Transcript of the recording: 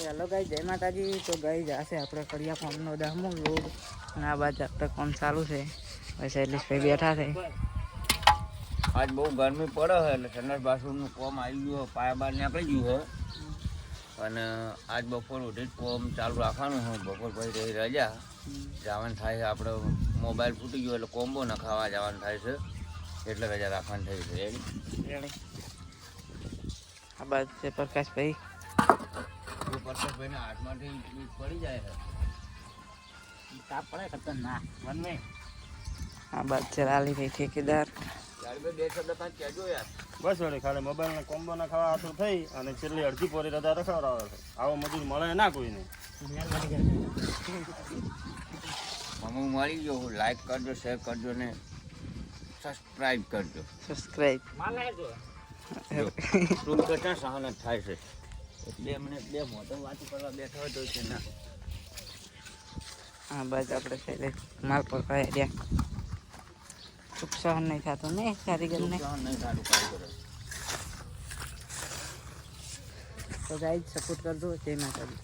Hello ગાઈ, જય માતાજી. તો ગાઈ જશે આપણે કડિયા ફોર્મનો 10મો લોડ અને આ બાજુ આપણે કામ ચાલુ છે. પછી શૈલેષભાઈ બેઠા છે. આજ બહુ ગરમી પડે છે એટલે સંડાસ બાથરૂમનું કોમ આવી ગયું, પાયા બાર નીકળી ગયું છે અને આજ બપોર સુધી જ કોમ ચાલુ રાખવાનું હોય. બપોર પછી રહી રજા જવાનું થાય છે. આપણે મોબાઈલ ફૂટી ગયો એટલે કોમ્બો નખાવા જવાનું થાય છે એટલે રજા રાખવાની થઈ છે. આ બાજુ છે પ્રકાશભાઈ. પ્રકાશભાઈના હાથમાંથી પડી જાય છે, તાપ પડે ખતરનાક મને. આ બાજુ છે લાલીભાઈ ઠેકેદાર. બસ વળી ખાલી મોબાઈલને કોમ્બો ના ખાવા આતું થઈ અને છેલ્લી અડધી પોરી રજા રખાવડાવે છે. આવો મજૂર મળે ના કોઈને. હું મળી ગયો. લાઈક કરજો, શેર કરજો ને સબસ્ક્રાઈબ કરજો. સબસ્ક્રાઈબ રૂમ કરતા સહન થાય છે. 2 મિનિટ 2 મોટો વાતો કરવા બેઠો હોય તો છે ના. હા બાજુ આપણે શૈલેષ માલ પર રહ્યા. સુખ સહન નહીં થતું ને કારીગરને. નહીં સારું કારીગર. તો ગાઈ સપોર્ટ કરજો. જય માતાજી.